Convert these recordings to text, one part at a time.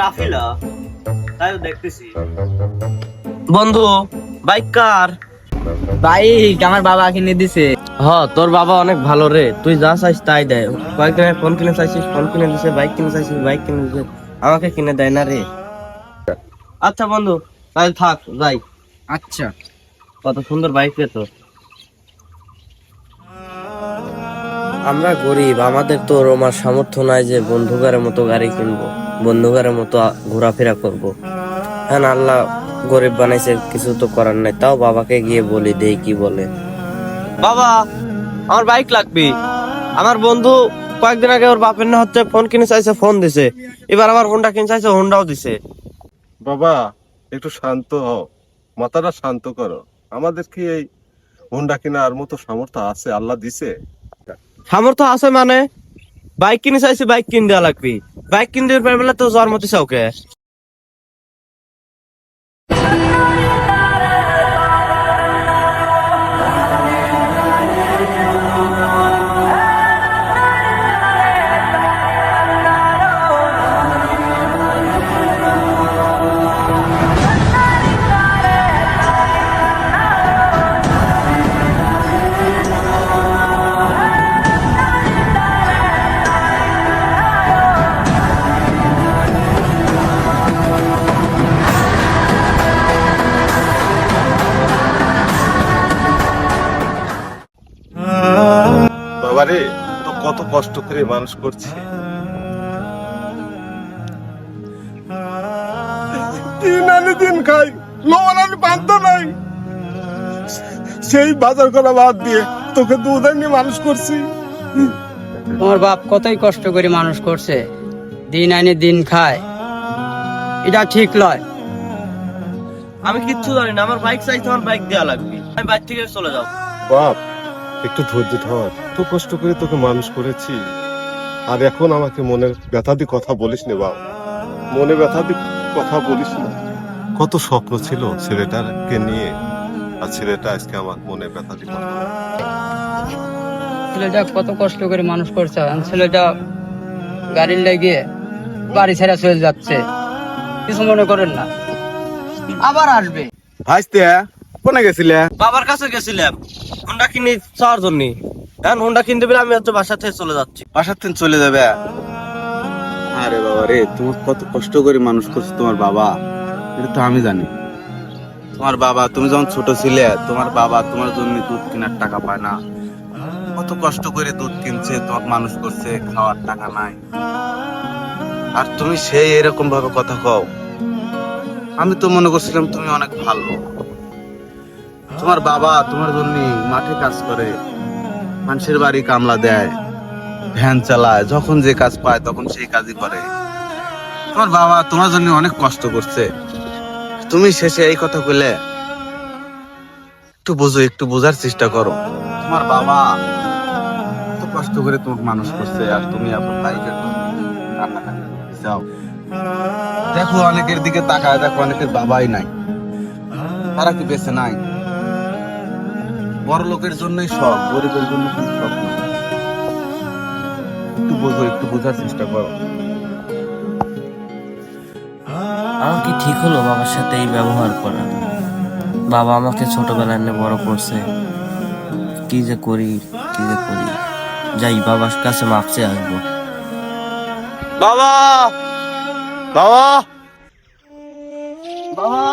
রাফিলা তাই দেখতেছি। বন্ধু বাইক কার? বাইক আমার বাবা কিনে দিছে। তোর বাবা অনেক ভালো রে, তুই যা চাইস তাই দেয়। কয়েকদিন আগে ফোন কিনে চাইছিস, ফোন কিনে দিছে। বাইক কিনে চাইছিস, বাইক কিনে দিছে। আমাকে কিনে দেয় না রে। আচ্ছা বন্ধু তাহলে থাক, যাই। আচ্ছা, কত সুন্দর বাইক রে তোর। আমরা গরিব, আমাদের তো আমার সামর্থ্য নাই যে বন্ধুকারের মতো গাড়ি কিনবো, বন্ধুকারের মতো ঘোরাফেরা করব। হ্যাঁ আল্লাহ গরিব বানাইছে, কিছু তো করার নাই। তাও বাবাকে গিয়ে বলি, দেই কি বলে। বাবা আমার বাইক লাগবে। আমার বন্ধু কয়েকদিন আগে ওর বাপের না হচ্ছে ফোন কিনে চাইছে, ফোন দিছে। এবার আবার হোন্ডা কিনে চাইছে, হোন্ডাও দিছে। বাবা একটু শান্ত হও, মাথাটা শান্ত করো। আমাদের কি এই হোন্ডা কেনার মতো সামর্থ্য আছে? আল্লাহ দিছে। সামর্থ্য আছে মানে? বাইক কিনে চাইছি, বাইক কিনে দেওয়া লাগবে। বাইক কিনে দেওয়ার পারবে তো জন্ম দিছে ওকে। বাবারে তো কত কষ্ট করে মানুষ করছে। দিন আনি দিন খাই, লোন আনি বাধ্য নাই। সেই বাজার করা বাদ দিয়ে তোকে দুধ আনি মানুষ করছি। তোমার বাপ কতই কষ্ট করে মানুষ করছে, দিন আইনে দিন খায়, এটা ঠিক লয়। আমি কিচ্ছু জানি না, আমার বাইক চাইছে, আমার বাইক দেওয়া লাগবে। আমি বাইক থেকে চলে যাও। বাপ একটু ধৈর্য ধর, তো কষ্ট করে তোকে মানুষ করেছি। আর এখন আমাকে মনের ব্যথা দিয়ে কথা বলিস না বাপ, মনে ব্যথা দিয়ে কথা বলিস না। কত স্বপ্ন ছিল ছেলেটাকে নিয়ে, আর ছেলেটা আজকে আমার মনে ব্যথা দিয়ে কথা বলে। ছেলেটা কত কষ্ট করে মানুষ করছে, আর ছেলেটা গাড়ির লেগে বাড়ি ছেড়ে চলে যাচ্ছে। কিছু মনে করেন না, আবার আসবে। ভাইস্তে কোনে গেছিলে? বাবার কাছে গেছিলাম হোন্ডা কিনে চাওয়ার জন্য। এখন হোন্ডা কিনতে পেলে আমি হচ্ছে বাসা থেকে চলে যাচ্ছি। বাসার থেকে চলে যাবে? আরে বাবা রে, তুমি কত কষ্ট করে মানুষ করছো তোমার বাবা, এটা তো আমি জানি। তোমার বাবা, তুমি যখন ছোট ছিলে, তোমার বাবা তোমার জন্য দুধ কেনার টাকা পায় না। কত কষ্ট করে দুধ কিনছে, তোমাকে মানুষ করছে, খাওয়ার টাকা নাই। আর তুমি সেই এরকম ভাবে কথা কও। আমি তো মনে করছিলাম তুমি অনেক ভালো। তোমার বাবা তোমার জন্য মাঠে কাজ করে, মানুষের বাড়ি কামলা দেয়, ভ্যান চালায়, যখন যে কাজ পায় তখন সেই কাজই করে। তোমার বাবা তোমার জন্য অনেক কষ্ট করছে, তুমি শেষে এই কথা কইলে? একটু বোঝো, একটু বোঝার চেষ্টা করো। তোমার বাবা কত কষ্ট করে তোমাকে মানুষ করছে, আর তুমি আপনার ভাইকে কান্নাকাটি যাও। দেখো অনেকের দিকে তাকায়, দেখো অনেকের বাবাই নাই, তারা কি বেঁচে নাই? বড় লোকের জন্যই সব, গরিবের জন্য কিন্তু সব না। একটু বোঝো, একটু বোঝার চেষ্টা করো। আমার কি ঠিক হলো বাবার সাথে এই ব্যবহার করা? বাবা আমাকে ছোটবেলায় এনে বড় করছে। কি যে করি, কি যে করি। যাই বাবার কাছে মাপ চেয়ে আসবো। বাবা, বাবা, বাবা,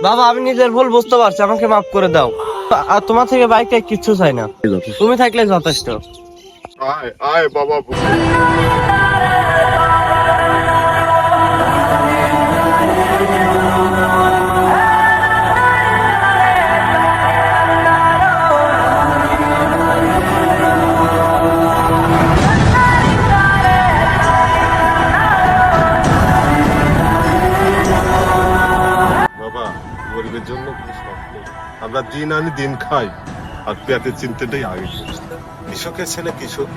বাবা, আমি নিজের ভুল বুঝতে পারছি, আমাকে মাফ করে দাও। আর তোমার থেকে বাইকটা কিচ্ছু চাই না, তুমি থাকলে যথেষ্ট। আয় আয় বাবা। বাবা গরিবের জন্য কি স্বপ্ন, আমরা দিন আনি দিন খাই, আর পেটের চিন্তাটাই আগে। কৃষকের ছেলে কৃষক,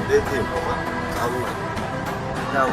দেখে বাবা ভালো লাগে। যাও।